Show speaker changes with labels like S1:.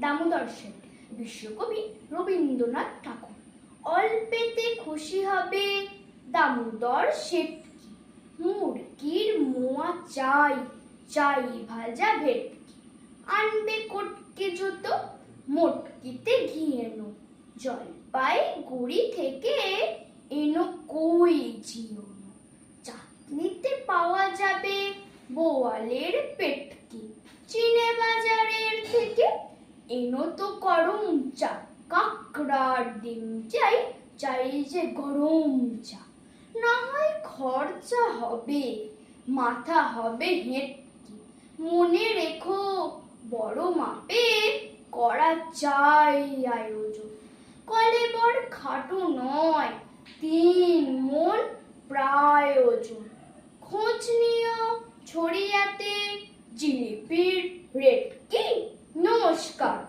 S1: দামোদর শেঠ, বিশ্বকবি রবীন্দ্রনাথ ঠাকুর। অল্পেতে খুশি হবে দামোদর শেঠ কি, মুরগির মোয়া চাই, চাই ভাজা ভেটকি। আনবে কটকে জুতো, মোটকিতে ঘি এনো, জলপাইগুড়ি থেকে এনো কই জিওনো। চাটনিতে পাওয়া যাবে বোয়ালের পেটকি, চিনে বাজারের থেকে এনো তো গরম চা। কাঁকড়ার ডিম চাই, চাই যে গরম চা। না হয় খরচা হবে, মাথা হবে হেঁটকি। মনে রেখো বড় মাপের করা চাই আয়োজন। কলেবর খাটো নয়, 3 মণ প্রায় ওজন। খোঁজ নিও ছড়িয়াতে জিলিপির রেট কি। নমস্কার।